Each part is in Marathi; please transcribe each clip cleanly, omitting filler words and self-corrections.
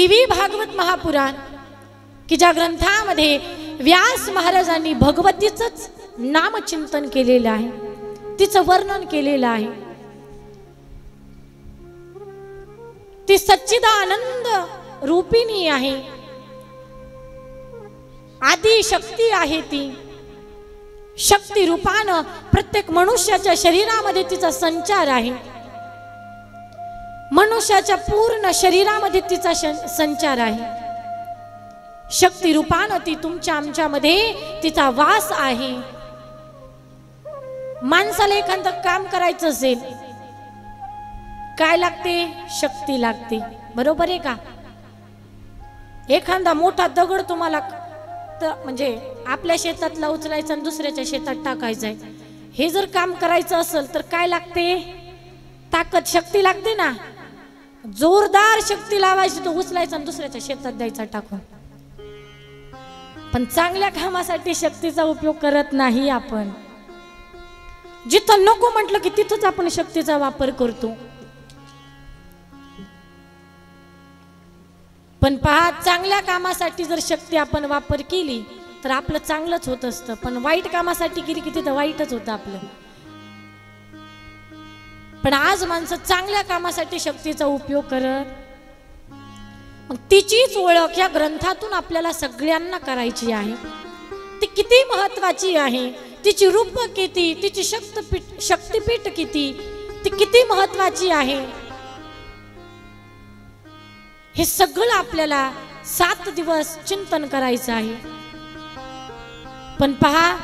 देवी भागवत महापुराण की ज्या ग्रंथामध्ये व्यास महाराजांनी भगवतीचंच नामचिंतन केलेलं आहे, तिचं वर्णन केलेलं आहे। ती सच्चिदानंद रूपिणी आहे, आदि शक्ती आहे। ती शक्ती रूपानं प्रत्येक मनुष्याच्या शरीरामध्ये तिचा संचार आहे, मनुष्याच्या पूर्ण शरीरामध्ये तिचा संचार आहे। शक्ती रूपानं ती तुमच्या आमच्यामध्ये तिचा वास आहे। माणसाला एखादं काम करायचं असेल काय लागते? शक्ती लागते, बरोबर आहे का? एखादा मोठा दगड तुम्हाला म्हणजे आपल्या शेतातला उचलायचा आणि दुसऱ्याच्या शेतात टाकायचा आहे, हे जर काम करायचं असेल तर काय लागते? ताकद, शक्ती लागते ना। जोरदार शक्ती लावायची, तो उचलायचा आणि दुसऱ्याच्या शेतात द्यायचा टाकून। पण चांगल्या कामासाठी शक्तीचा उपयोग करत नाही आपण। जिथं नको म्हटलं की तिथंच आपण शक्तीचा वापर करतो। पण पहा, चांगल्या कामासाठी जर शक्ती आपण वापर केली तर आपलं चांगलंच होत असतं, पण वाईट कामासाठी केली की तिथं वाईटच होतं आपलं। पण आज माणसं चांगल्या कामासाठी शक्तीचा उपयोग करत, मग तिचीच ओळख या ग्रंथातून आपल्याला सगळ्यांना करायची आहे। ती किती महत्वाची आहे, तिची रूप किती, तिची शक्तिपीठ किती, ती किती महत्वाची आहे, हे सगळं आपल्याला 7 दिवस चिंतन करायचं आहे। पण पहा,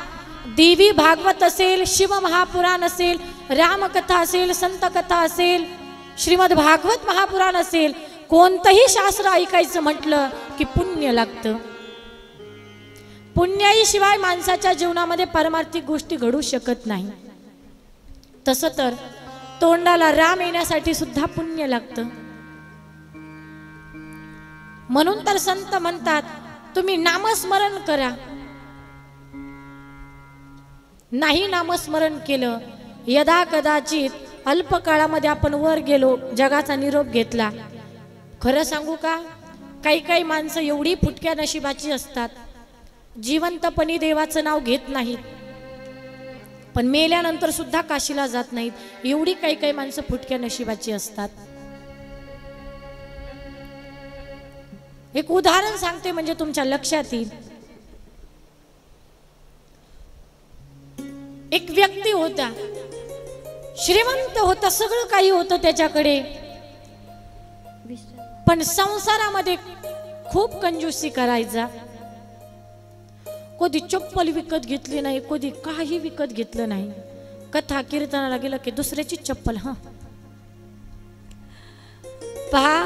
देवी भागवत असेल, शिव महापुराण असेल, रामकथा असेल, संत कथा असेल, श्रीमद भागवत महापुराण असेल, कोणतंही शास्त्र ऐकायचं म्हटलं की पुण्य लागतं। पुण्याशिवाय माणसाच्या जीवनामध्ये पारमार्थिक गोष्टी घडू शकत नाही। तसं तर तोंडाला राम येण्यासाठी सुद्धा पुण्य लागतं। म्हणून तर संत म्हणतात, तुम्ही नामस्मरण करा। नाही नामस्मरण केलं, यदा कदाचित अल्प काळामध्ये आपण वर गेलो, जगाचा निरोप घेतला। खरं सांगू का, काही काही माणसं एवढी फुटक्या नशिबाची असतात, जिवंतपणी देवाचं नाव घेत नाहीत, पण मेल्यानंतर सुद्धा काशीला जात नाहीत। एवढी काही काही माणसं फुटक्या नशिबाची असतात। एक उदाहरण सांगते म्हणजे तुमच्या लक्षात येईल। एक व्यक्ती होता, श्रीमंत होता, सगळं काही होतं त्याच्याकडे, पण संसारामध्ये खूप कंजूसी करायचा। कधी चप्पल विकत घेतली नाही, कधी काही विकत घेतलं नाही। कथा कीर्तनाला गेलं की दुसऱ्याची चप्पल। पहा,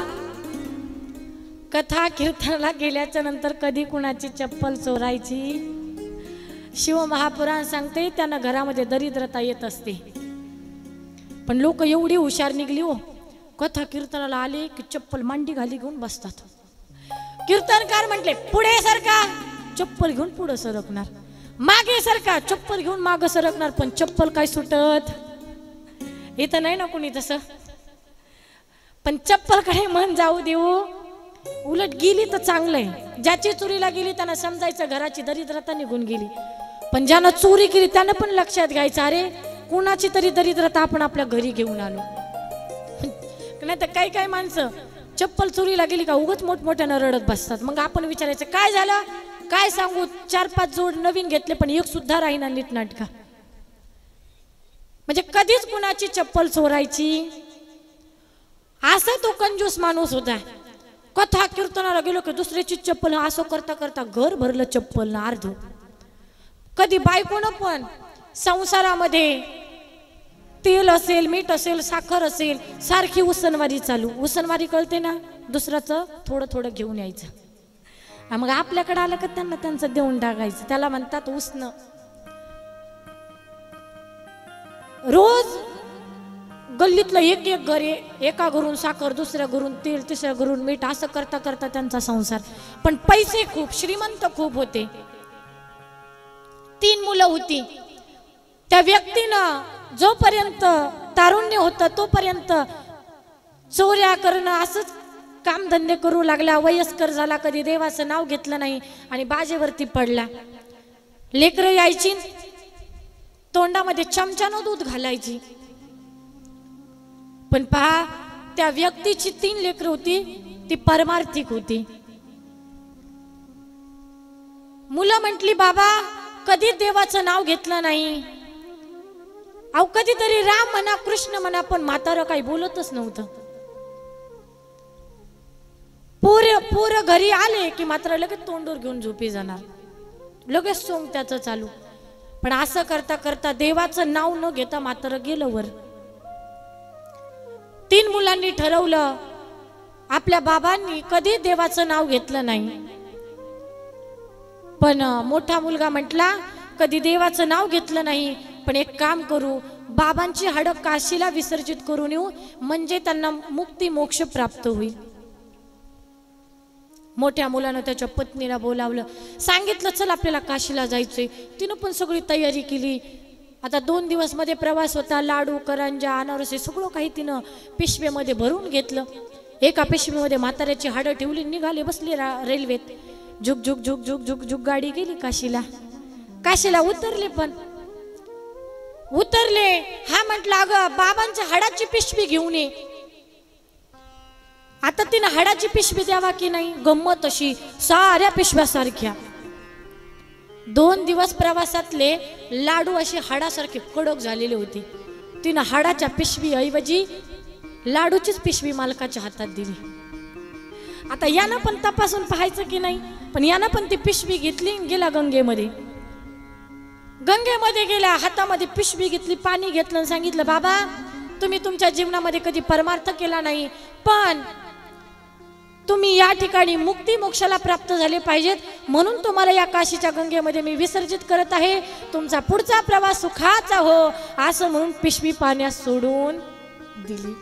कथा कीर्तनाला गेल्याच्या नंतर कधी कुणाची चप्पल चोरायची? शिव महापुराण सांगते त्यांना घरामध्ये दरिद्रता येत असते, पण लोक एवढी हुशार निघली हो, कथा कीर्तनाला आले की चप्पल मांडी घाली घेऊन बसतात। कीर्तनकार म्हटले पुढे सरका, चप्पल घेऊन पुढे सरकणार, मागे सरका, चप्पल घेऊन मागे सरकणार, पण चप्पल काय सुटत? इथं नाही ना कुणी तसं। पण चप्पलकडे मन जाऊ देऊ, उलट गेली तर चांगलंय। ज्याची चोरीला गेली त्यांना समजायचं घराची दरिद्रता निघून गेली, पण ज्यानं चोरी केली त्यानं पण लक्षात घ्यायचं, अरे कुणाची तरी दरिद्रता आपण आपल्या घरी घेऊन आलो। नाही तर काही काही माणसं चप्पल चोरीला गेली का उगाच मोठमोठ्यानं रडत बसतात। मग आपण विचारायचं काय झालं, काय सांगू, 4-5 जोड नवीन घेतले पण एक सुद्धा राहीना नीटनाटका। म्हणजे कधीच कुणाची चप्पल चोरायची? असा तो कंजूस माणूस होता। कथा कीर्तनाला गेलो की दुसऱ्याची चप्पल, असं करता करता घर भरलं चप्पल ना अर्ध। कधी बायकोनं पण संसारामध्ये तेल असेल, मीठ असेल, साखर असेल, सारखी उसनवारी चालू। उसनवारी कळते ना, दुसऱ्याचं थोडं थोडं घेऊन यायचं, मग आपल्याकडे आलं का त्यांना त्यांचं देऊन टाकायचं, त्याला म्हणतात उसनं। रोज गल्लीतलं एक एक घर, एका घरून साखर, दुसऱ्या घरून तेल, तिसऱ्या घरून मीठ, असं करता करता त्यांचा संसार। पण पैसे खूप, श्रीमंत खूप होते। 3 मुलं होती। त्या व्यक्तीनं जोपर्यंत तारुण्य होतं तोपर्यंत चोऱ्या करणं असंच कामधंदे करू लागला, वयस्कर झाला, कधी देवाचं नाव घेतलं नाही आणि बाजेवरती पडला. लेकरं यायची, तोंडामध्ये चमच्यानं दूध घालायची. पण पहा, त्या व्यक्तीची 3 लेकरं होती, ती परमार्थिक होती. मुलं म्हटली, बाबा कधी देवाचं नाव घेतलं नाही. अहो कधीतरी राम म्हणा, कृष्ण म्हणा, पण म्हातारं काही बोलतच नव्हतं. पोर घरी आले की मात्र लगेच तोंडवर घेऊन झोपी जाणार, लगेच सोंग त्याचं चालू. पण असं करता करता देवाचं नाव न घेता मात्र गेलं वर. 3 मुलांनी ठरवलं, आपल्या बाबांनी कधी देवाचं नाव घेतलं नाही. पण मोठा मुलगा म्हटला, कधी देवाचं नाव घेतलं नाही, पण एक काम करू, बाबांची हाडं काशीला विसर्जित करून येऊ, म्हणजे त्यांना मुक्ती मोक्ष प्राप्त होईल. मोठ्या मुलानं त्याच्या पत्नीला बोलावलं, सांगितलं चल आपल्याला काशीला जायचंय. तिनं पण सगळी तयारी केली. आता 2 दिवस मध्ये प्रवास होता. लाडू, करंजा, अनारसे सगळं काही तिनं पिशवीमध्ये भरून घेतलं. एका पिशवीमध्ये म्हाताऱ्याची हाडं ठेवली, निघाले, बसले रेल्वेत. झुक झुक झुक झुक झुक झुक गाडी गेली काशीला. काशीला उतरले, पण उतरले, हा म्हटलं अगं बाबांच्या हाडाची पिशवी घेऊन ये. आता तिनं हाडाची पिशवी द्यावा की नाही, गंमत अशी, साऱ्या पिशव्या सारख्या. 2 दिवस प्रवासातले लाडू असे हाडासारखे कडक झालेले होते. तिनं हाडाच्या पिशवी ऐवजी लाडूचीच पिशवी मालकाच्या हातात दिली. आता यानं पण तपासून पाहायचं की नाही, पण यानं पण ती पिशवी घेतली, गेला गंगेमध्ये. गंगेमध्ये गेला, हातामध्ये पिशवी घेतली, पाणी घेतलं आणि सांगितलं, बाबा तुम्ही तुमच्या जीवनामध्ये कधी परमार्थ केला नाही, पण तुम्ही या ठिकाणी मुक्ती मोक्षाला प्राप्त झाले पाहिजेत, म्हणून तुम्हाला या काशीच्या गंगेमध्ये मी विसर्जित करत आहे. तुमचा पुढचा प्रवास सुखाचा हो, असं म्हणून पिशवी पाण्यात सोडून दिली.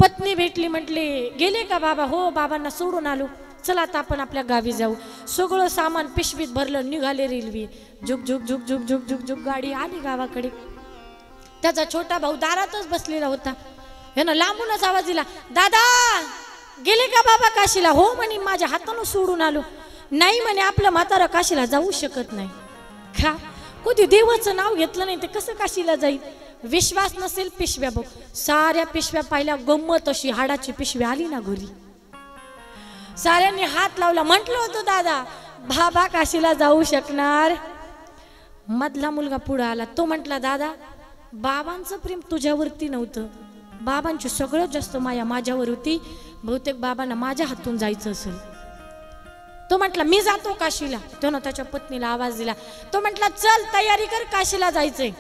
पत्नी भेटली, म्हटले गेले का बाबा? हो बाबांना सोडून आलो. चला आता आपण आपल्या गावी जाऊ. सगळं सामान पिशवीत भरलं, निघाले रेल्वे. झुक झुक झुक झुक झुक झुक झुक गाडी आली गावाकडे. त्याचा छोटा भाऊ दारातच बसलेला होता. यानं लांबूनच आवाज दिला, दादा गेले का बाबा काशीला? हो म्हणे, माझ्या हातानं सोडून आलो. नाही म्हणे, आपलं म्हातारं काशीला जाऊ शकत नाही. का? कधी देवाचं नाव घेतलं नाही ते कसं काशीला जाईल? विश्वास नसेल, पिशव्या बघ, साऱ्या पिशव्या पाहिल्या. गंमत अशी, हाडाची पिशवी आली ना घरी. साऱ्यांनी हात लावला. म्हटलं होतं दादा बाबा काशीला जाऊ शकणार. मधला मुलगा पुढे आला. तो म्हटला, दादा बाबांचं प्रेम तुझ्यावरती नव्हतं, बाबांची सगळ्यात जास्त माया माझ्यावर होती. बहुतेक बाबांना माझ्या हातून जायचं असेल. तो म्हटला, मी जातो काशीला. त्यानं त्याच्या पत्नीला आवाज दिला. तो म्हटला, चल तयारी कर, काशीला जायचंय.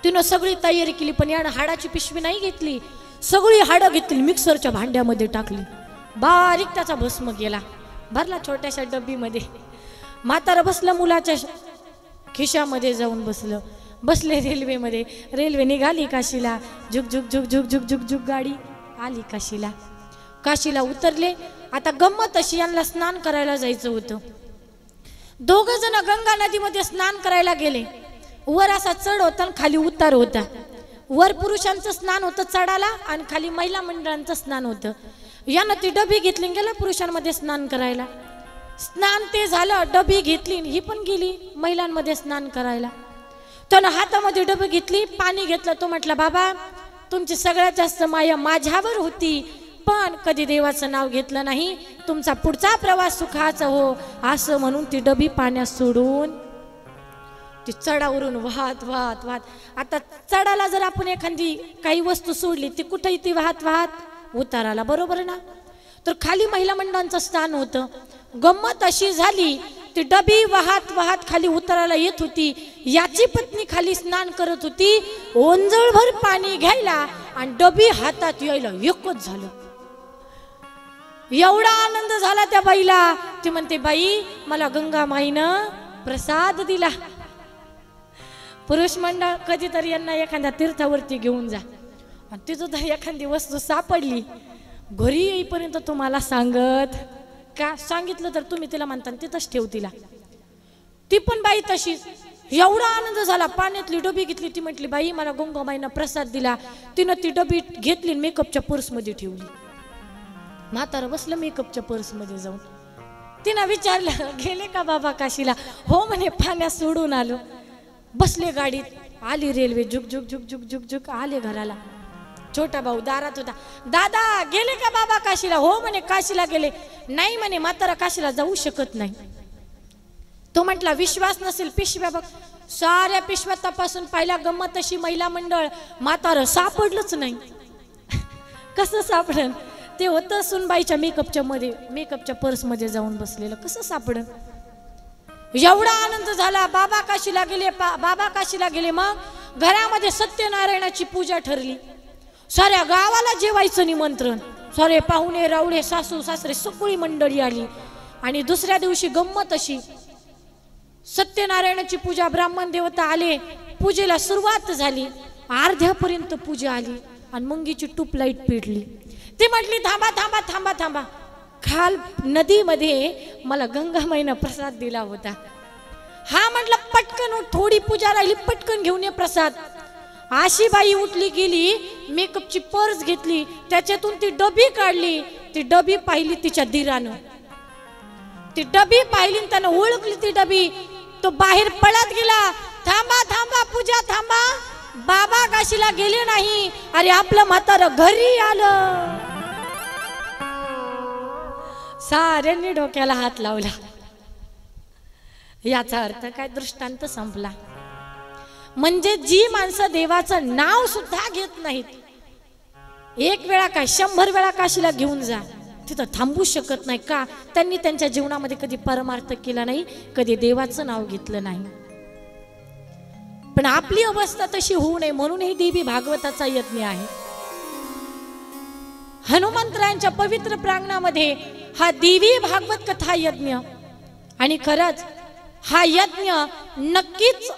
तिनं सगळी तयारी केली, पण यानं हाडाची पिशवी नाही घेतली. सगळी हाडं घेतली, मिक्सरच्या भांड्यामध्ये टाकली. बारीक त्याचा भस्म गेला, भरला छोट्याशा डब्बीमध्ये. म्हातारं बसलं, मुलाच्या खिशामध्ये जाऊन बसलं. बसले रेल्वेमध्ये. रेल्वे निघाली काशीला. झुक झुक झुक झुक झुक झुक झुक गाडी आली काशीला. काशीला उतरले. आता गंमत अशी, यांना स्नान करायला जायचं होतं. 2 जण गंगा नदीमध्ये स्नान करायला गेले. वर असा चढ होता आणि खाली उतार होता. वर पुरुषांचं स्नान होतं चढाला आणि खाली महिला मंडळांचं स्नान होतं. यानं ती डबी घेतली, गेला पुरुषांमध्ये स्नान करायला. स्नान ते झालं, डबी घेतली, ही पण गेली महिलांमध्ये स्नान करायला. त्यानं हातामध्ये डबी घेतली, पाणी घेतलं. तो म्हटला, बाबा तुमची सगळ्यात जास्त माया माझ्यावर होती, पण कधी देवाचं नाव घेतलं नाही. तुमचा पुढचा प्रवास सुखाचा हो, असं म्हणून ती डबी पाण्यात सोडून ती चढावरून वाहत वाहत वाहत. आता चढाला जर आपण एखादी काही वस्तू सोडली, ती कुठेही ती वाहत वाहत उताराला, बरोबर ना? तर खाली महिला मंडळांचं स्थान होतं. गंमत अशी झाली, ती डबी वाहत वाहत खाली उताराला येत होती. याची पत्नी खाली स्नान करत होती. ओंजळभर पाणी घ्यायला आणि डबी हातात यायला एकच झालं. एवढा आनंद झाला त्या बाईला. ती म्हणते, बाई मला गंगा माईनं प्रसाद दिला. पुरुष मंडळ कधीतरी यांना एखाद्या तीर्थावरती घेऊन जा, आणि तिथं जर एखादी वस्तू सापडली, घरी येईपर्यंत तुम्हाला सांगत का? सांगितलं तर तुम्ही तिला म्हणता तिथंच ठेव तिला. ती पण बाई तशीच. एवढा आनंद झाला, पाण्यातली डबी घेतली. ती म्हटली बाई मला गंगाबाईंना प्रसाद दिला. तिनं ती डबी घेतली, मेकअपच्या पर्समध्ये ठेवली. म्हातारं बसलं मेकअपच्या पर्समध्ये जाऊन. तिनं विचारलं गेले का बाबा काशीला? हो म्हणे, पाण्यात सोडून आलो. बसले गाडीत, आली रेल्वे, झुक झुक झुक झुक झुक झुक आले घराला. छोटा भाऊ दारात होता. दादा गेले का बाबा काशीला? हो म्हणे, काशीला गेले. नाही म्हणे, म्हातारा काशीला जाऊ शकत नाही. तो म्हटला विश्वास नसेल, पिशव्या बघ. साऱ्या पिशव्या तपासून पाहिल्या. गंमत अशी महिला मंडळ, म्हातारं सापडलंच नाही. कसं सापडन? ते होतं सुनबाईच्या मेकअपच्या पर्समध्ये जाऊन बसलेलं. कसं सापडन? एवढा आनंद झाला. बाबा काशीला गेले. मग घरामध्ये सत्यनारायणाची पूजा ठरली. साऱ्या गावाला जेवायचं निमंत्रण. सारे पाहुणे रावळे, सासू सासरे, सगळी मंडळी आली. आणि दुसऱ्या दिवशी गंमत अशी, सत्यनारायणाची पूजा, ब्राह्मण देवता आले. पूजेला सुरुवात झाली. अर्ध्यापर्यंत पूजा आली आणि मंगीची ट्यूबलाईट पेटली. ती म्हटली थांबा थांबा थांबा थांबा, खाल नदीमध्ये मला गंगामाईनं प्रसाद दिला होता. हा म्हटलं पटकन, थोडी पूजा राहिली, पटकन घेऊन ये प्रसाद. अशी बाई उठली, गेली, मेकअपची पर्स घेतली, त्याच्यातून ती डबी काढली. ती डबी पाहिली तिच्या दिरानं. ती डबी पाहिली, त्यानं ओळखली ती डबी. तो बाहेर पळत गेला. थांबा थांबा पूजा थांबा, बाबा काशीला गेले नाही. अरे आपलं म्हातारं घरी आलं. साऱ्यांनी डोक्याला हात लावला. याचा अर्थ काय? दृष्टांत संपला. म्हणजे जी माणसं देवाचं नाव सुद्धा घेत नाहीत, एक वेळा काय 100 वेळा काशीला घेऊन जा, तिथं थांबू शकत नाही. का? त्यांनी त्यांच्या जीवनामध्ये कधी परमार्थ केला नाही, कधी देवाचं नाव घेतलं नाही. पण आपली अवस्था तशी होऊ नये म्हणून ही देवी भागवताचा यज्ञ आहे. हनुमंतरायांच्या पवित्र प्रांगणामध्ये हा देवी भागवत कथा यज्ञ. आणि खरंच हा यज्ञ नक्कीच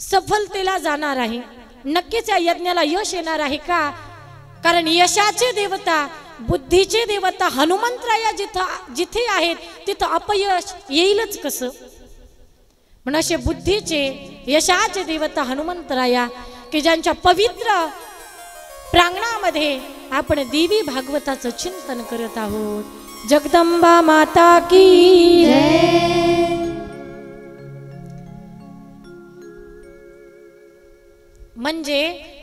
सफलतेला जाणार आहे. नक्कीच या यज्ञाला यश येणार आहे. का? कारण यशाचे देवता, बुद्धीचे देवता हनुमंतराया जिथे आहेत तिथं अपयश येईलच कसं? पण असे बुद्धीचे, यशाचे देवता हनुमंतराया, की ज्यांच्या पवित्र प्रांगणामध्ये आपण देवी भागवताचं चिंतन करत आहोत. जगदंबा माता की जय. म्हणजे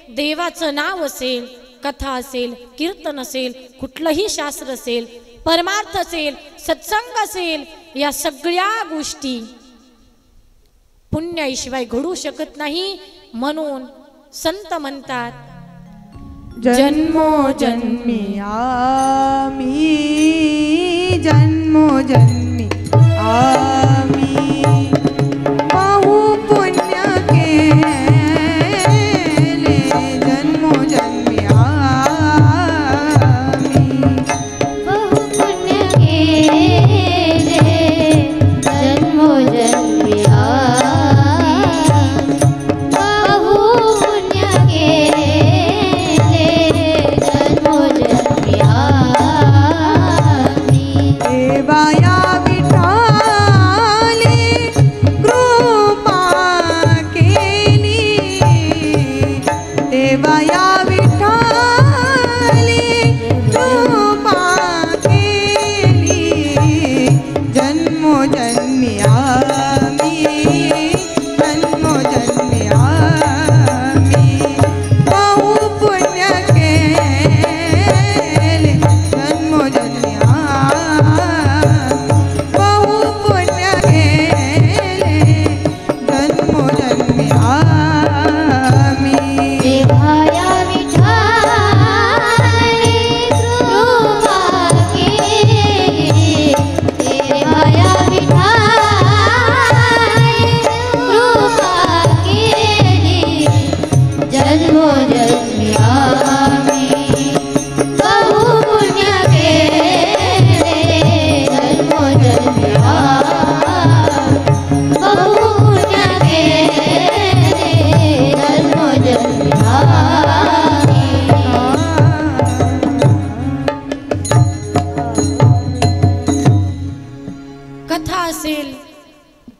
देवाचं नाव असेल, कथा असेल, कीर्तन असेल, कुठलंही शास्त्र असेल, परमार्थ असेल, सत्संग असेल, या सगळ्या गोष्टी पुण्याशिवाय घडू शकत नाही. म्हणून संत म्हणतात, जन्मोजन्मी आम्ही, जन्मोजन्मी आम्ही बहु पुण्य केले, जन्मोजन्मी आम्ही बहु पुण्य केले, जन्मोजन्मी आम्ही बहु पुण्य केले, जन्मोजन्मी आम्ही. देवाया विठा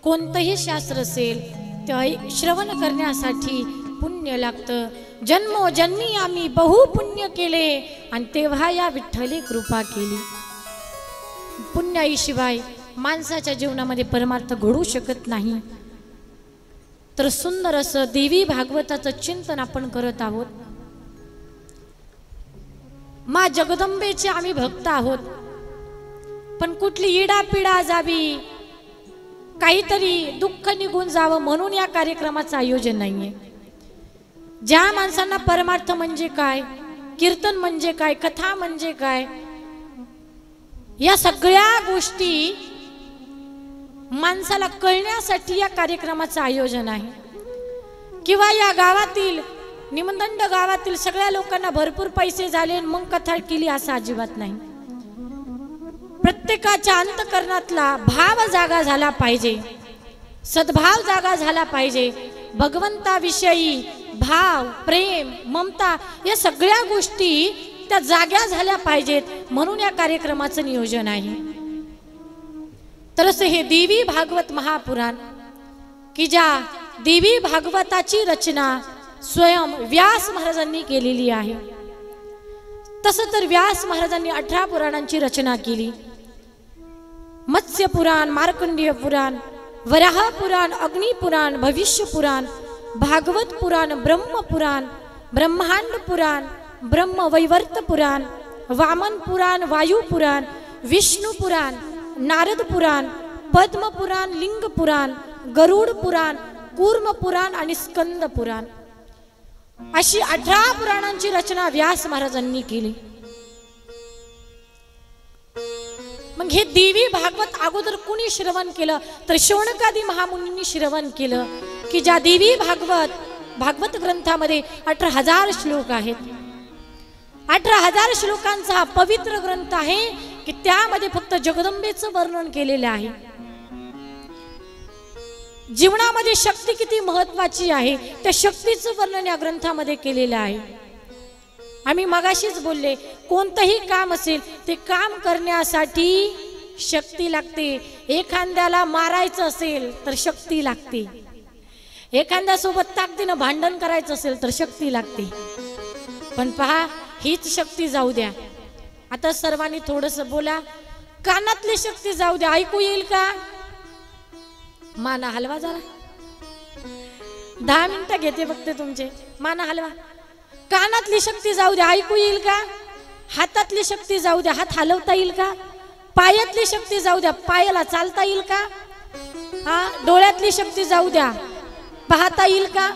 कोणतंही शास्त्र असेल ते श्रवण करण्यासाठी पुण्य लागतं. जन्मोजन्मी आम्ही बहु पुण्य केले आणि तेव्हा या विठ्ठली कृपा केली. पुण्याईशिवाय माणसाच्या जीवनामध्ये परमार्थ घडू शकत नाही. तर सुंदर असं देवी भागवताचं चिंतन आपण करत आहोत. मा जगदंबेचे आम्ही भक्त आहोत, पण कुठली इडापिडा जावी, काहीतरी दुःख निघून जावं म्हणून या कार्यक्रमाचं आयोजन नाहीये. ज्या माणसांना परमार्थ म्हणजे काय, कीर्तन म्हणजे काय, कथा म्हणजे काय, या सगळ्या गोष्टी माणसाला कळण्यासाठी या कार्यक्रमाचं आयोजन आहे. किंवा या गावातील निमदंड गावातील सगळ्या लोकांना भरपूर पैसे झाले मग कथा केली असं अजिबात नाही. प्रत्येकाच्या अंतकरणातला भाव जागा झाला पाहिजे, सद्भाव जागा झाला पाहिजे. भगवंताविषयी भाव, प्रेम, ममता या सगळ्या गोष्टी त्या जाग्या झाल्या पाहिजेत म्हणून या कार्यक्रमाचं नियोजन आहे. तर असं हे देवी भागवत महापुराण की ज्या देवी भागवताची रचना स्वयं व्यास महाराजांनी केलेली आहे. तसं तर व्यास महाराजांनी 18 पुराणांची रचना केली. मत्स्य पुराण, मार्कंडेय पुराण, वराह पुराण, अग्नि पुराण, भविष्य पुराण, भागवत पुराण, ब्रह्म पुराण, ब्रह्मांड पुराण, ब्रह्मवैवर्त पुराण, वामन पुराण, वायू पुराण, विष्णू पुराण, नारद पुराण, पद्म पुराण, लिंग पुराण, गरुड पुराण, कूर्म पुराण आणि स्कंद पुराण अशी 18 पुराणांची रचना व्यास महाराजांनी केली. मग हे देवी भागवत अगोदर कुणी श्रवण केलं तर शौनकादी महामुनींनी श्रवण केलं की ज्या देवी भागवत ग्रंथामध्ये 18,000 श्लोक आहेत. 18,000 श्लोकांचा हा पवित्र ग्रंथ आहे की त्यामध्ये फक्त जगदंबेचं वर्णन केलेलं आहे. जीवनामध्ये शक्ती किती महत्वाची आहे त्या शक्तीचं वर्णन या ग्रंथामध्ये केलेलं आहे. आम्ही मगाशीच बोलले, कोणतंही काम असेल ते काम करण्यासाठी शक्ती लागते. एखाद्याला मारायचं असेल तर शक्ती लागते, एखाद्यासोबत ताकदीनं भांडण करायचं असेल तर शक्ती लागते. पण पहा, हीच शक्ती जाऊ द्या. आता सर्वांनी थोडंसं बोला, कानातली शक्ती जाऊ द्या, ऐकू येईल का? माना हलवा जरा, 10 मिनिटं घेते बघते तुमचे. माना हलवा. कानातली शक्ती जाऊ द्या, ऐकू येईल का? हातातली शक्ती जाऊ द्या, हात हलवता येईल का? पायातली शक्ती जाऊ द्या, पायाला चालता येईल का? डोळ्यातली शक्ती जाऊ द्या, पाहता येईल का?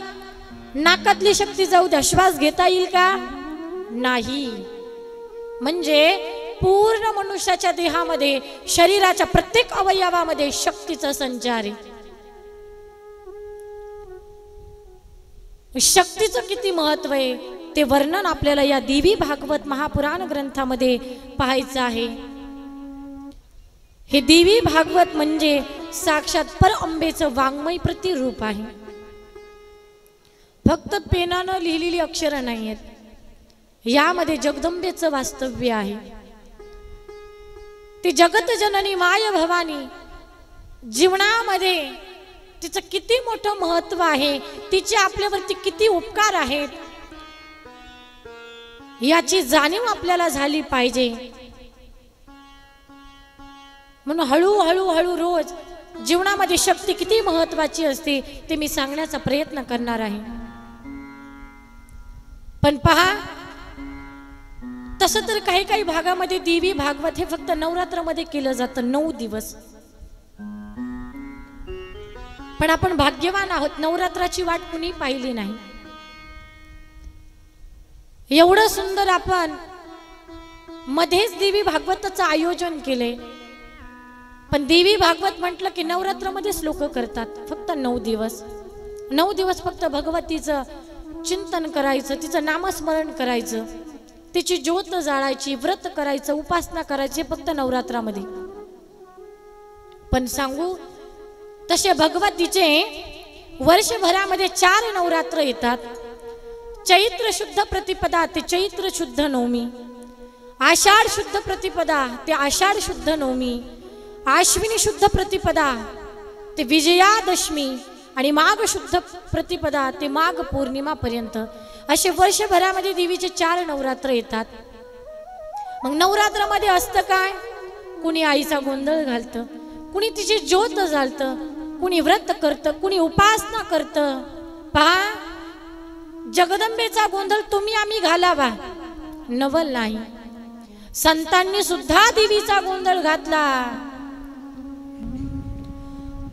नाकातली शक्ती जाऊ द्या, श्वास घेता येईल का? नाही. म्हणजे पूर्ण मनुष्याच्या देहामध्ये, शरीराच्या प्रत्येक अवयवामध्ये शक्तीचा संचार आहे. शक्तीचं किती महत्व आहे ते वर्णन आपल्याला या देवी भागवत महापुराण ग्रंथामध्ये पाहायचं आहे. हे देवी भागवत म्हणजे साक्षात परअंबेचं वाङ्मय प्रतिरूप आहे. फक्त पेनानं लिहिलेली अक्षरं नाही आहेत, यामध्ये जगदंबेचं वास्तव्य आहे. ती जगत जननी माय भवानी, जीवनामध्ये तिचं किती मोठं महत्व आहे, तिचे आपल्यावरती किती उपकार आहेत याची जाणीव आपल्याला झाली पाहिजे. म्हणून हळूहळू रोज जीवनामध्ये शक्ती किती महत्वाची असते ते मी सांगण्याचा प्रयत्न करणार आहे. पण पहा, तसं तर काही काही भागामध्ये देवी भागवत हे फक्त नवरात्रामध्ये केलं जातं, 9 दिवस. पण आपण भाग्यवान आहोत, नवरात्राची वाट कुणी पाहिली नाही. एवढं सुंदर आपण मध्येच देवी भागवताचं आयोजन केले. पण देवी भागवत म्हटलं की नवरात्रामध्येच लोक करतात. फक्त 9 दिवस, 9 दिवस फक्त भगवतीचं चिंतन करायचं, तिचं नामस्मरण करायचं, तिची ज्योत जाळायची, व्रत करायचं, उपासना करायची फक्त नवरात्रामध्ये. पण सांगू, तसे भगवतीचे वर्षभरामध्ये 4 नवरात्र येतात. चैत्र शुद्ध प्रतिपदा ते चैत्र शुद्ध नवमी, आषाढ शुद्ध प्रतिपदा ते आषाढ शुद्ध नवमी, आश्विनी शुद्ध प्रतिपदा ते विजयादशमी आणि माघ शुद्ध प्रतिपदा ते माघ पौर्णिमा पर्यंत असे वर्षभरामध्ये देवीचे 4 नवरात्र येतात. मग नवरात्रामध्ये असतं काय? कुणी आईचा गोंधळ घालतं, कुणी तिची ज्योत घालतं, कुणी व्रत करतं, कुणी उपासना करतं. पहा, जगदंबेचा गोंधळ तुम्ही आम्ही घालावा, नवल नाही. संतांनी सुद्धा देवीचा गोंधळ घातला.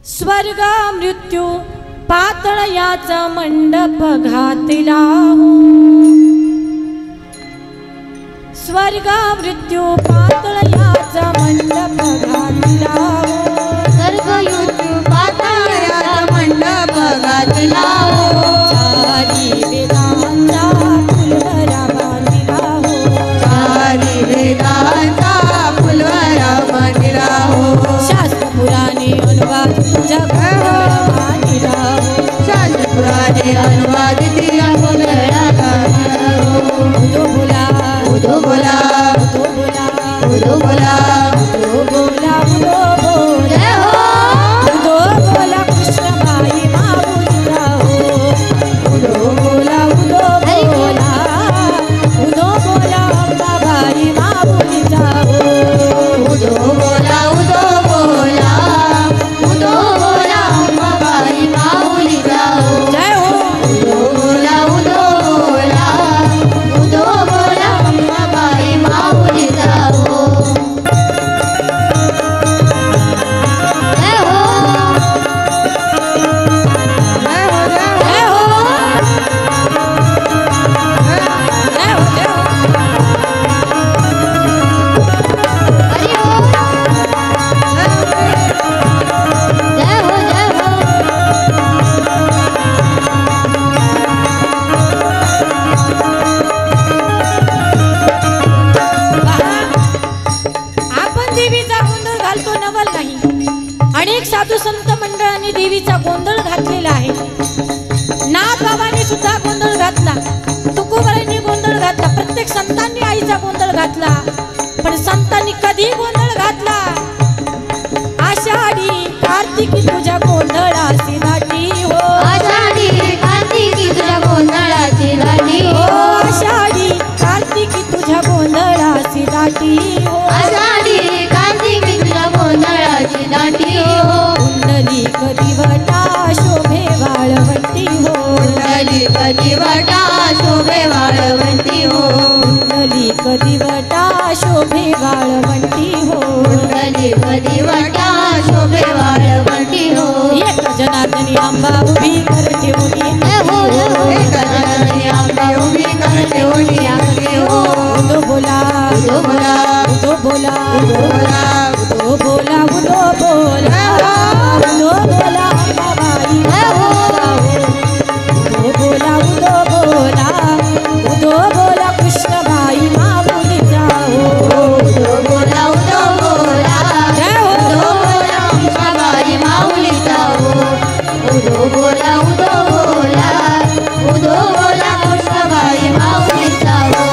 स्वर्ग मृत्यू पातळ याचा मंडप घातला, स्वर्ग मृत्यू पातळ याचा मंडप घातला, स्वर्ग मृत्यू पाताळ याचा मंडप घातला. चारी वेदांचा फुलवरा बांधिला हो, चारी वेदांचा फुलवरा बांधिला हो. शास्त्र पुराणे अनुवाद तुझ्या बांधिला हो, शास्त्र पुराणे अनुवाद तिला गोंधळाला हो. उदो बोला उदो बोला उदो बोला उदो बोला उदो बोला उदो बोला जय हो. उदो बोला कृष्णबाई माऊलीचा हो, उदो बोला उदो बोला उदो बोला अंबाबाई माऊलीचा हो. उदो बोला उदो बोला उदो बोला अंबाबाई माऊलीचा हो. जय हो. उदो बोला उदो बोला उदो बोला अंबाबाई माऊलीचा हो. जय हो. जय हो जय जय हो. जय हो. जय हो. हरि हो. जय हो जय हो. आपण देवीचा गोंधळ घालतो, नवल नाही. अनेक साधू संत मंडळांनी देवीचा गोंधळ घातलेला आहे. नाथ बाबांनी सुद्धा गोंधळ घातला, तुकोबारांनी गोंधळ घातला, प्रत्येक संतांनी आईचा गोंधळ घातला. पण संतांनी कधी गोंधळ घातला? आषाढी कार्तिकी तुझ्या गोंधळाची दाटी हो, आषाढी कार्तिकी तुझ्या गोंधळाची दाटी हो हो. आषाढी कार्तिकी तुझ्या गोंधळाची दाटी हो. आषाढी कार्तिकी तुझ्या गोंधळाची दाटी हो. कुंडली कदिवटा शोभे वाळवंटी हो, कुंडली कदिवटा शोभे वाळवंटी हो. कुंडली कदिवटा शोभे वाळवंटी हो. कुंडली कदिवटा शोभे वाळवंटी हो. एक जनार्दनी आंबा उभी कर ठेवून जय हो जय हो. एका जनार्दनी आंबा उभी कर ठेवून याकली हो. उदो बोला उदो बोला उदो बोला उदो बोला उदो बोला उदो बोला उदो बोला अंबाबाई जय हो. उदो बोला उदो बोला उदो बोला कृष्णबाई माऊलीचा हो. उदो बोला उदो बोला जय हो. उदो बोला अंबाबाई माऊलीचा हो. उदो बोला उदो बोला उदो बोला कृष्णबाई माऊलीचा हो.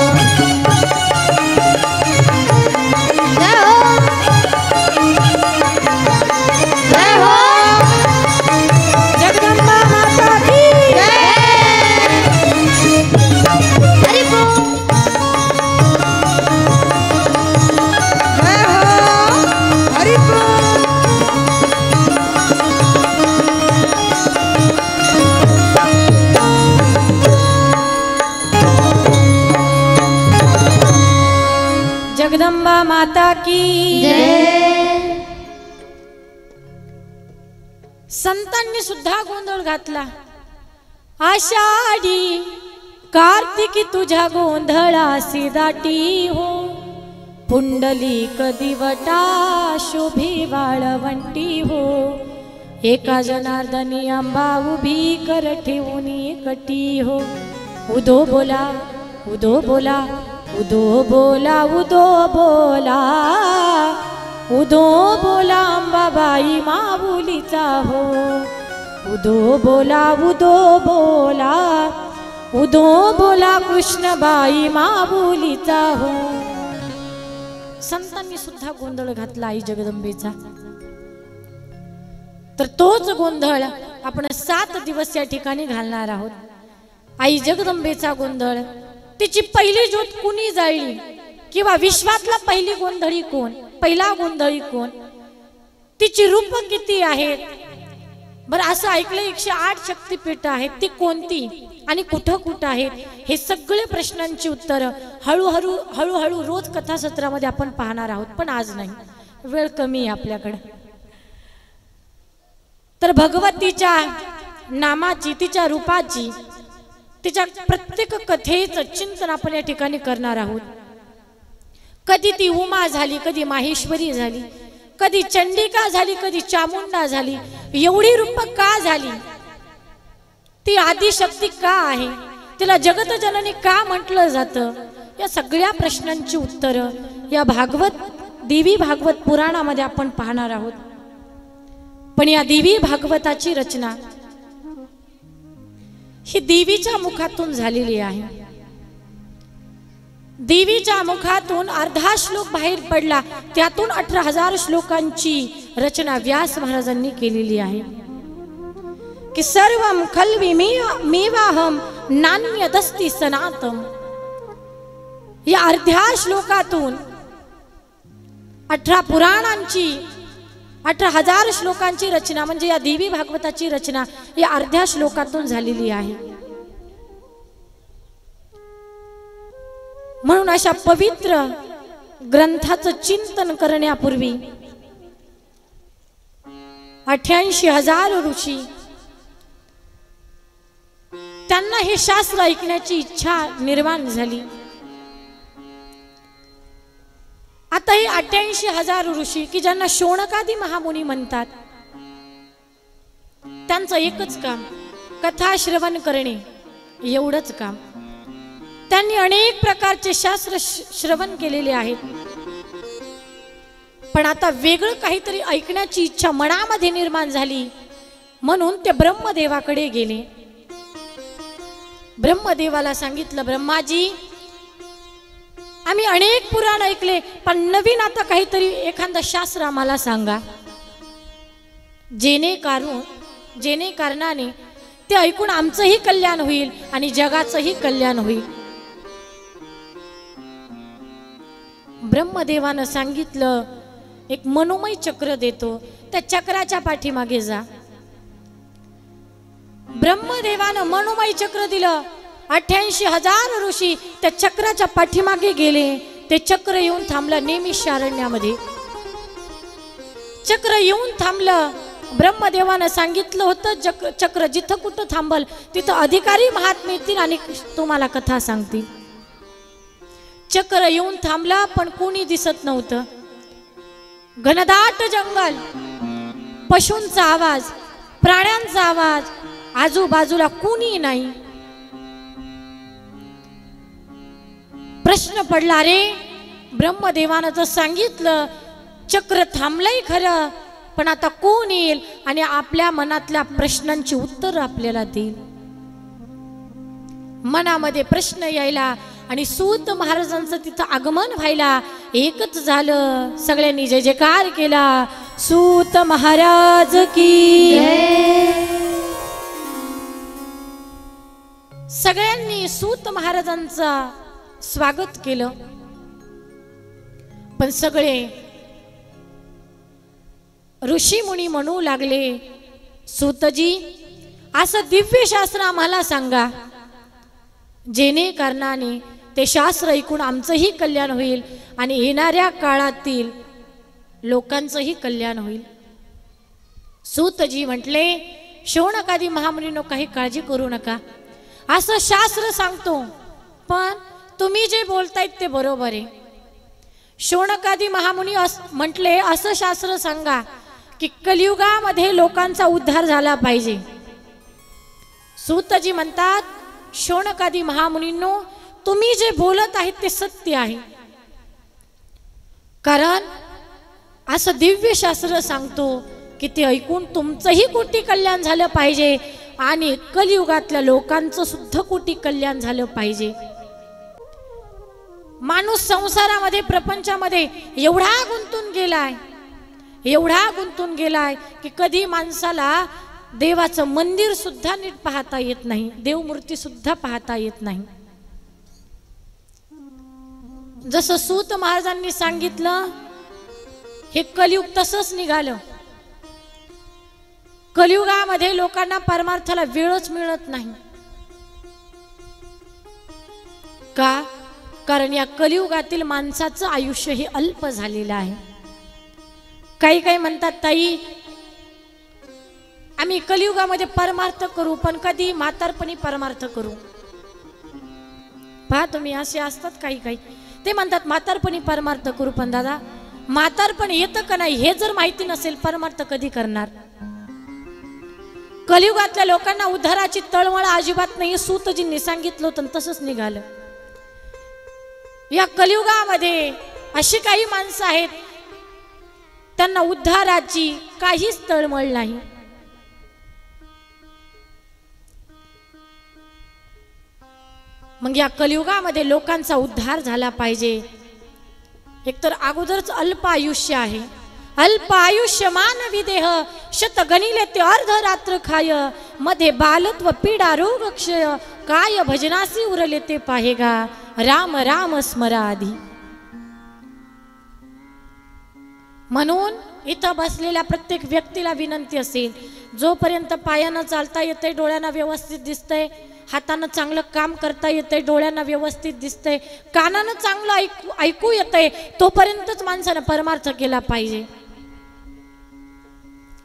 जय हो. जय हो. जगदंबा माता की जय. हरि बोल. जय हो हरि बोल. जगदंबा माता की जय. संतांनी सुद्धा गोंधळ घातला. आषाढी कार्तिकी तुझ्या गोंधळासी दाटी हो, पुंडली कदिवटा शोभे वाळवंटी हो. एका जनार्दनी आंबा उभी कर ठेवून कटी हो. उदो बोला उदो बोला उदो बोला उदो बोला उदो बोला अंबाबाई माऊलीचा हो. उदो बोला उदो बोला उदो बोला कृष्णबाई माऊलीचा हो. संतांनी सुद्धा गोंधळ घातला आई जगदंबेचा. तर तोच गोंधळ आपण 7 दिवस या ठिकाणी घालणार आहोत. आई जगदंबेचा गोंधळ, तिची पहिली ज्योत कुणी जाळली किंवा विश्वातला पहिली गोंधळी कोण, पहिला गोंधळी कोण, तिची रूप किती आहेत. बरं असं ऐकलं 108 शक्तिपीठ आहेत, ती कोणती आणि कुठं कुठं आहेत, हे सगळे प्रश्नांची उत्तरं हळूहळू हळूहळू रोज कथासत्रामध्ये आपण पाहणार आहोत. पण आज नाही, वेळ कमी आहे आपल्याकडं. तर भगवतीच्या नामाची, तिच्या रूपाची, तिच्या प्रत्येक कथेचं चिंतन आपण या ठिकाणी करणार आहोत. कधी ती उमा झाली, कधी माहेश्वरी झाली, कधी चंडिका झाली, कधी चामुंडा झाली. एवढी रूप का झाली, ती आदिशक्ती का आहे, तिला जगत जननी का म्हटलं जातं, या सगळ्या प्रश्नांची उत्तरं या देवी भागवत पुराणामध्ये आपण पाहणार आहोत. पण या देवी भागवताची रचना ही देवीच्या मुखातून झालेली आहे. देवीच्या मुखातून अर्धा श्लोक बाहेर पडला, त्यातून 18,000 श्लोकांची रचना व्यास महाराजांनी केलेली आहे. की सर्वम खल्वी मेवाहम नान्यदस्ति सनातम, या अर्ध्या श्लोकातून 18 पुराणांची 18,000 श्लोकांची रचना म्हणजे या देवी भागवताची रचना या अर्ध्या श्लोकातून झालेली आहे. म्हणून अशा पवित्र ग्रंथाचं चिंतन करण्यापूर्वी 88,000 ऋषी, त्यांना हे शास्त्र ऐकण्याची इच्छा निर्माण झाली. आता हे 88,000 ऋषी की ज्यांना शौनकादी महामुनी म्हणतात, त्यांचं एकच काम कथा श्रवण करणे, एवढंच काम. त्यांनी अनेक प्रकारचे शास्त्र श्रवण केलेले आहेत. पण आता वेगळं काहीतरी ऐकण्याची इच्छा मनामध्ये निर्माण झाली, म्हणून ते ब्रह्मदेवाकडे गेले. ब्रह्मदेवाला सांगितलं, ब्रह्माजी आम्ही अनेक पुराण ऐकले, पण नवीन आता काहीतरी एखादं शास्त्र आम्हाला सांगा, जेणे कारणाने ते ऐकून आमचंही कल्याण होईल आणि जगाचंही कल्याण होईल. ब्रह्मदेवानं सांगितलं, एक मनोमय चक्र देतो, त्या चक्राच्या पाठीमागे जा. ब्रह्मदेवानं मनोमय चक्र दिलं. 88,000 ऋषी त्या चक्राच्या पाठीमागे गेले. ते चक्र येऊन थांबलं नैमिषारण्यामध्ये. चक्र येऊन थांबलं. ब्रह्मदेवानं सांगितलं होतं, चक्र जिथं कुठं थांबल तिथं अधिकारी महात्मे येतील आणि तुम्हाला कथा सांगतील. चक्र येऊन थांबला, पण कोणी दिसत नव्हतं. घनदाट जंगल, पशूंचा आवाज, प्राण्यांचा आवाज, आजूबाजूला कोणी नाही. प्रश्न पडला, रे ब्रह्मदेवानं तर सांगितलं चक्र थांबलंय खरं, पण आता कोण येईल आणि आपल्या मनातल्या प्रश्नांची उत्तर आपल्याला देईल. मनामध्ये प्रश्न यायला आणि सूत महाराजांचं तिथं आगमन व्हायला एकच झालं. सगळ्यांनी जय जयकार केला. सूत महाराज की सगळ्यांनी सूत महाराजांचा स्वागत केलं. पण सगळे ऋषी मुनी म्हणू लागले, सूतजी असं दिव्य शास्त्र आम्हाला सांगा, जेणे कारणाने ते शास्त्र ऐकून आमचंही कल्याण होईल आणि येणाऱ्या काळातील लोकांचंही कल्याण होईल. सूतजी म्हटले, शौनकादी महामुनींनो काही काळजी करू नका, असं शास्त्र सांगतो, पण तुम्ही जे बोलतायत ते बरोबर आहे. शौनकादी महामुनी म्हटले, असं शास्त्र सांगा की कलियुगामध्ये लोकांचा उद्धार झाला पाहिजे. सूतजी म्हणतात, शौनकादी महामुनींनो तुम्ही जे बोलत आहेत ते सत्य आहे, कारण असं दिव्य शास्त्र सांगतो की ते ऐकून तुमचंही कोटी कल्याण झालं पाहिजे आणि कलियुगातल्या लोकांचं सुद्धा कोटी कल्याण झालं पाहिजे. माणूस संसारामध्ये प्रपंचामध्ये एवढा गुंतून गेलाय, एवढा गुंतून गेलाय की कधी माणसाला देवाचं मंदिर सुद्धा नीट पाहता येत नाही, देवमूर्ती सुद्धा पाहता येत नाही. जसं सूत महाराजांनी सांगितलं, हे कलियुग तसंच निघालं. कलियुगामध्ये लोकांना परमार्थाला वेळच मिळत नाही. का? कारण या कलियुगातील माणसाचं आयुष्य हे अल्प झालेलं आहे. काही काही म्हणतात, ताई आम्ही कलियुगामध्ये परमार्थ करू, पण कधी म्हातारपणी परमार्थ करू. पहा तुम्ही, असे असतात काही काही, ते म्हणतात म्हातारपणी परमार्थ करू. पण दादा, म्हातारपण येतं का नाही हे जर माहिती नसेल, परमार्थ कधी करणार? कलियुगातल्या लोकांना उद्धाराची तळमळ अजिबात नाही. सूतजींनी सांगितलं होतं, तसंच निघालं. या कलियुगामध्ये अशी काही माणसं आहेत, त्यांना उद्धाराची काहीच तळमळ नाही. मग या कलियुगामध्ये लोकांचा उद्धार झाला पाहिजे. एकतर अगोदरच अल्प आयुष्य आहे. अल्प आयुष्य मानवी देह, शत गणिले ते अर्ध रात्र खाय, मध्ये बालत्व पीडा रोग क्षय, काय भजनासी उरले ते पाहेगा, राम राम स्मराधी. म्हणून इथं बसलेल्या प्रत्येक व्यक्तीला विनंती असेल, जोपर्यंत पायानं चालता येते, डोळ्यांना व्यवस्थित दिसतंय, हातानं चांगलं काम करता येतंय, डोळ्यांना व्यवस्थित दिसतंय, कानानं चांगलं ऐकू येतंय, तोपर्यंतच माणसानं परमार्थ केला पाहिजे.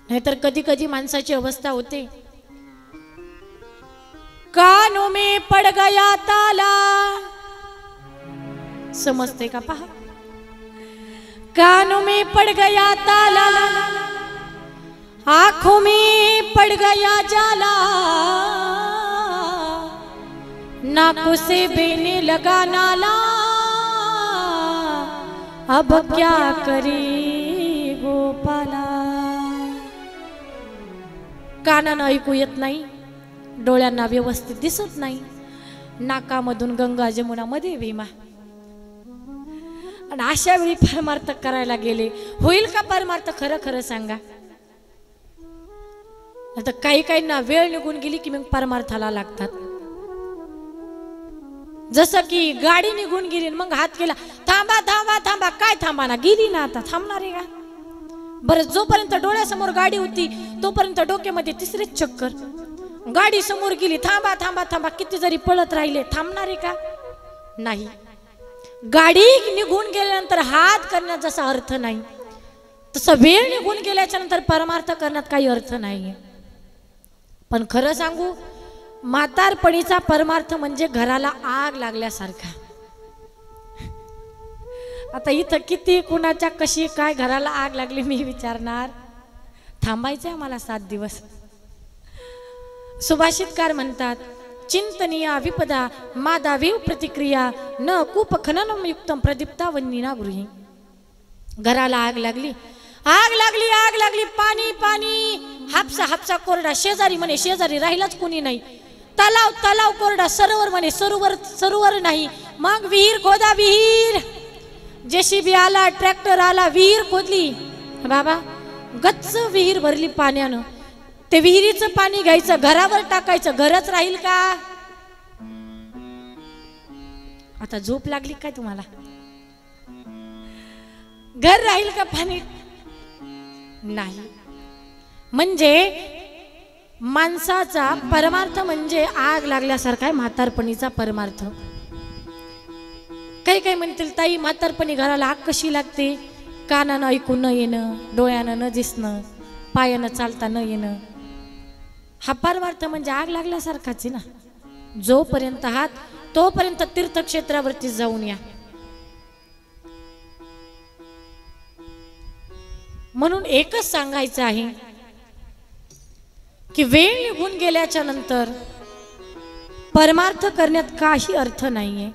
नाहीतर कधी कधी माणसाची अवस्था होते, कानों में पड़ गया ताला. समजते का? पहा, कानों में पड़ गया ताला, आंखों में पड़ गया जाला, नाकों से बहने लगा नाला, अब क्या करे गोपाला. कानानं ऐकू येत नाही, डोळ्यांना व्यवस्थित दिसत नाही, नाकामधून गंगा जमुना मध्ये भीमा. आणि अशा वेळी परमार्थ करायला गेले, होईल का परमार्थ? खरं खरं सांगा. आता काही काहींना वेळ निघून गेली की मग परमार्थाला लागतात. जसं की गाडी निघून गेली, मग हात केला, थांबा थांबा थांबा. काय थांबा ना, गेली ना, आता थांबणार आहे का? बरं, जोपर्यंत डोळ्यासमोर गाडी होती तोपर्यंत डोक्यामध्ये तिसरीच चक्कर. गाडी समोर गेली, थांबा थांबा थांबा. किती जरी पळत राहिले, थांबणार आहे का? नाही. गाडी निघून गेल्यानंतर हात करण्यात जसा अर्थ नाही, तसा वेळ निघून गेल्याच्या नंतर परमार्थ करण्यात काही अर्थ नाही. पण खरं सांगू, म्हातारपणीचा परमार्थ म्हणजे घराला आग लागल्यासारखा. आता इथं किती कुणाच्या कशी काय घराला आग लागली मी विचारणार. थांबायचंय मला 7 दिवस. सुभाषितकार म्हणतात, चिंतनीया विपदा मादावीव प्रतिक्रिया न कूप खननम युक्तम प्रदीप्ता वन्नीना गृही. घराला आग लागली, आग लागली, आग लागली, पाणी पाणी, हापसा हापसा कोरडा. शेजारी म्हणे शेजारी राहिलाच कोणी नाही. तलाव तलाव कोरडा, सरोवर म्हणे सरोवर सरोवर नाही. मग विहीर खोदा, विहीर. जेसीबी आला, ट्रॅक्टर आला, विहीर खोदली. बाबा, गच्च विहीर भरली पाण्यानं. ते विहिरीचं पाणी घ्यायचं, घरावर टाकायचं, घरच राहील का? आता झोप लागली काय तुम्हाला? घर राहील का पाणी? नाही. म्हणजे माणसाचा परमार्थ म्हणजे आग लागल्यासारखा आहे म्हातारपणीचा परमार्थ. काही काही म्हणतील, ताई म्हातारपणी घराला आग कशी लागते? कानानं ऐकू न येणं, डोळ्यानं न दिसणं, पायानं चालता न येणं. हा परमार्थ म्हणजे आग लागल्यासारखाच आहे ना. जोपर्यंत आहात तोपर्यंत तीर्थक्षेत्रावरती जाऊन या. म्हणून एकच सांगायचं आहे की वेळ निघून गेल्याच्या नंतर परमार्थ करण्यात काही अर्थ नाहीये.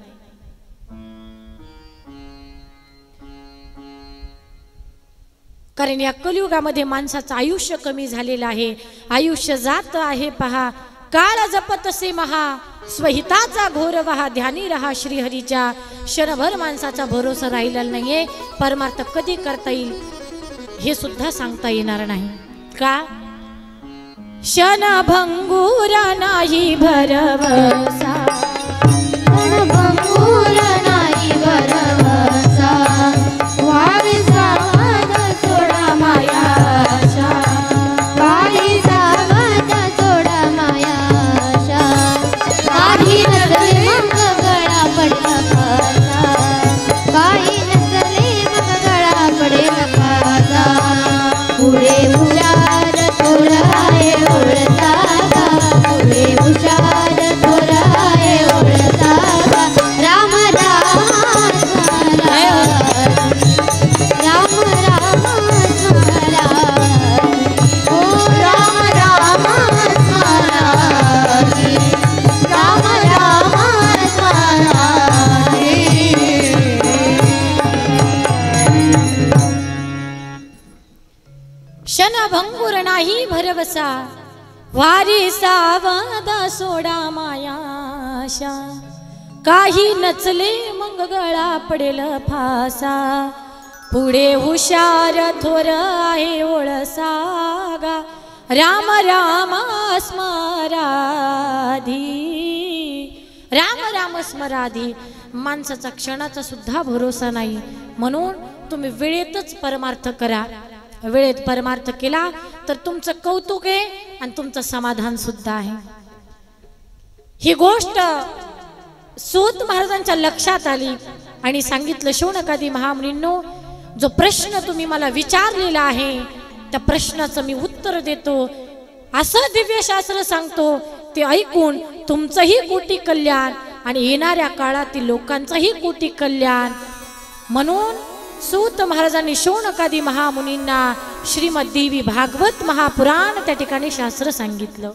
कारण या कलियुगामध्ये माणसाचं आयुष्य कमी झालेलं आहे. आयुष्य जात आहे पहा, काळ जपत असे महा, स्वहिताचा घोर वहा, ध्यानी रहा श्रीहरीच्या. क्षणभर माणसाचा भरोसा राहिलेला नाहीये. परमार्थ कधी करता येईल हे सुद्धा सांगता येणार नाही. का? क्षणभंगूर नाही भरवसा, क्षणभंगूर नाही भरवसा, व्हावी सावध सोडा मायाशा, काही सावध सोडा मायाशा, काही नसले मग गळा पडेल फासा, काही नसले मग गळा पडेल फासा, पुढे हुशार थोर आहे ओळता गा, पुढे हुशार थोर आहे ओळता गा, राम राम स्मरा, राम राम स्मरा, ओ राम राम स्मरा, राम राम स्मरा. क्षणभंगूर नाही भरवसा, वारी सावध सोडा मायाशा, काही नचले मग गळा पडेल फासा, पुढे हुशार थोर आहे ओळसागा, राम राम स्मराधी, राम राम स्मराधी. माणसाचा क्षणाचा सुद्धा भरोसा नाही, म्हणून तुम्ही वेळेतच परमार्थ करा. वेळेत परमार्थ केला तर तुमचं कौतुक आहे आणि तुमचं समाधान सुद्धा आहे. ही गोष्ट सूत महाराजांच्या लक्षात आली आणि सांगितलं, शौनकादी महामुनींनो, जो प्रश्न तुम्ही मला विचारलेला आहे त्या प्रश्नाचं मी उत्तर देतो. असं दिव्यशास्त्र सांगतो, ते ऐकून तुमचंही कोटी कल्याण आणि येणाऱ्या काळातील लोकांचंही कोटी कल्याण. म्हणून सूत महाराजांनी शौनकादी महामुनींना श्रीमद देवी भागवत महापुराण त्या ठिकाणी शास्त्र सांगितलं.